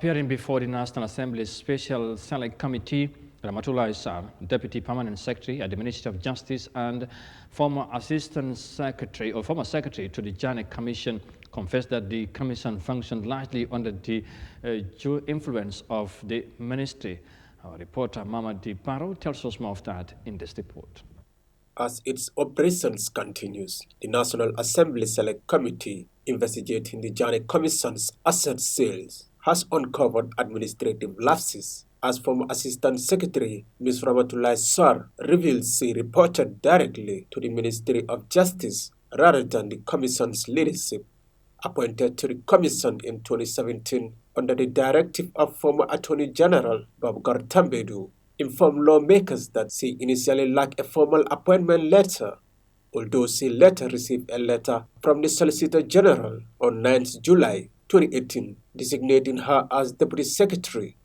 Appearing before the National Assembly's Special Select Committee, Ramatullah Issar, Deputy Permanent Secretary at the Ministry of Justice and former Assistant Secretary or former Secretary to the Janneh Commission, confessed that the Commission functioned largely under the influence of the Ministry. Our reporter Mamadi Baro tells us more of that in this report. As its operations continues, the National Assembly Select Committee investigating the Janneh Commission's asset sales has uncovered administrative lapses, as former Assistant Secretary Ms. Ramatullah Issar reveals she reported directly to the Ministry of Justice rather than the Commission's leadership. Appointed to the Commission in 2017 under the directive of former Attorney General Babgar Tambedu, informed lawmakers that she initially lacked a formal appointment letter, although she later received a letter from the Solicitor General on 9th July 2018, designating her as Deputy Secretary.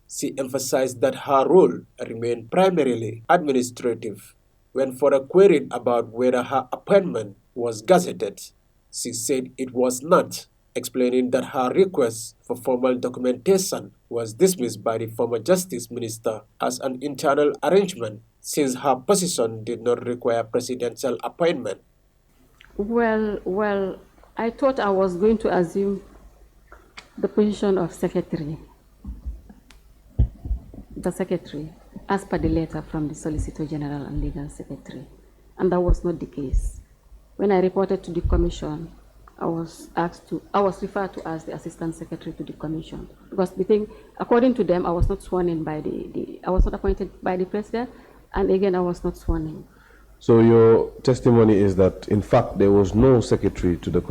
She emphasized that her role remained primarily administrative. When further queried about whether her appointment was gazetted, she said it was not, explaining that her request for formal documentation was dismissed by the former Justice Minister as an internal arrangement, since her position did not require presidential appointment. Well, I thought I was going to assume the position of secretary, as per the letter from the Solicitor General and Legal Secretary, and that was not the case. When I reported to the Commission, I was referred to as the Assistant Secretary to the Commission, because the thing, according to them, I was not sworn in by I was not appointed by the President, and again, I was not sworn in. So your testimony is that, in fact, there was no secretary to the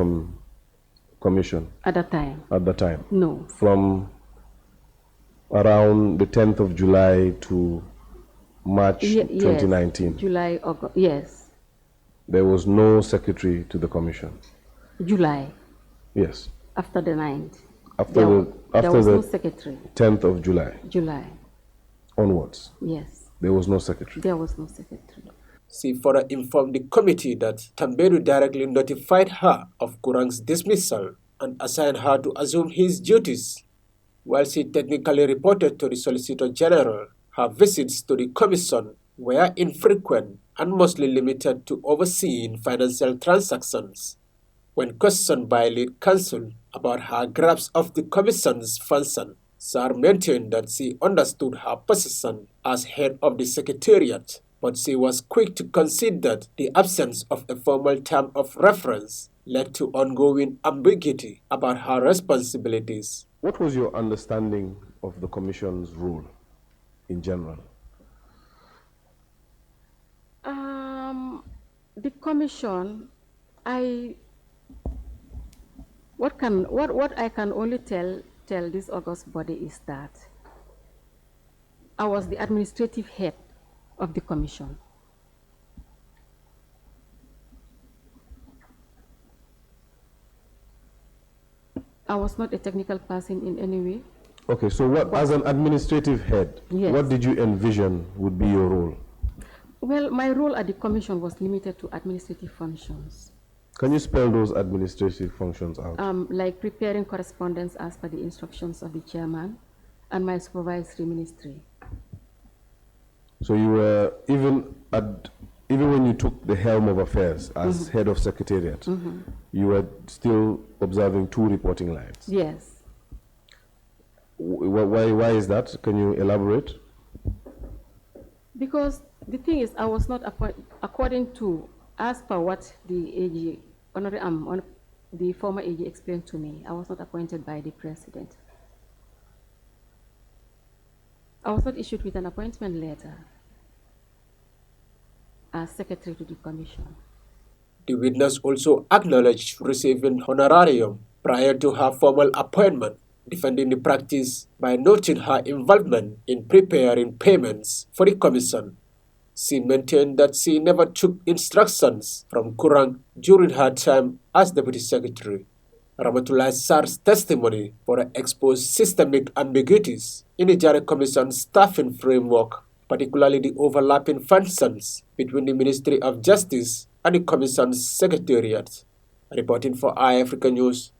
Commission? At that time? At the time? No. From around the 10th of July to March 2019? Yes, July, August, yes. There was no secretary to the Commission? July. Yes. After the 9th. There was no secretary. 10th of July? July. Onwards? Yes. There was no secretary? There was no secretary. She further informed the committee that Tambedu directly notified her of Kurang's dismissal and assigned her to assume his duties. While she technically reported to the Solicitor General, her visits to the Commission were infrequent and mostly limited to overseeing financial transactions. When questioned by lead counsel about her grasp of the Commission's function, Sar maintained that she understood her position as head of the Secretariat, but she was quick to concede that the absence of a formal term of reference led to ongoing ambiguity about her responsibilities. What was your understanding of the Commission's role in general? The Commission, what I can only tell this august body is that I was the administrative head of the Commission. I was not a technical person in any way. Okay, so as an administrative head, yes, what did you envision would be your role? Well, my role at the Commission was limited to administrative functions. Can you spell those administrative functions out? Like preparing correspondence as per the instructions of the chairman and my supervisory ministry. So you were, even when you took the helm of affairs as head of secretariat, you were still observing two reporting lines? Yes. Why is that? Can you elaborate? Because the thing is, I was not appointed, according to, as per what the AG, the former AG explained to me, I was not appointed by the President. I was not issued with an appointment letter as Secretary to the Commission. The witness also acknowledged receiving honorarium prior to her formal appointment, defending the practice by noting her involvement in preparing payments for the Commission. She maintained that she never took instructions from Kurang during her time as Deputy Secretary. Ramatullah Issar's testimony further exposed systemic ambiguities in the Janneh Commission's staffing framework, particularly the overlapping functions between the Ministry of Justice and the Commission's Secretariat. Reporting for Eyeafrica News,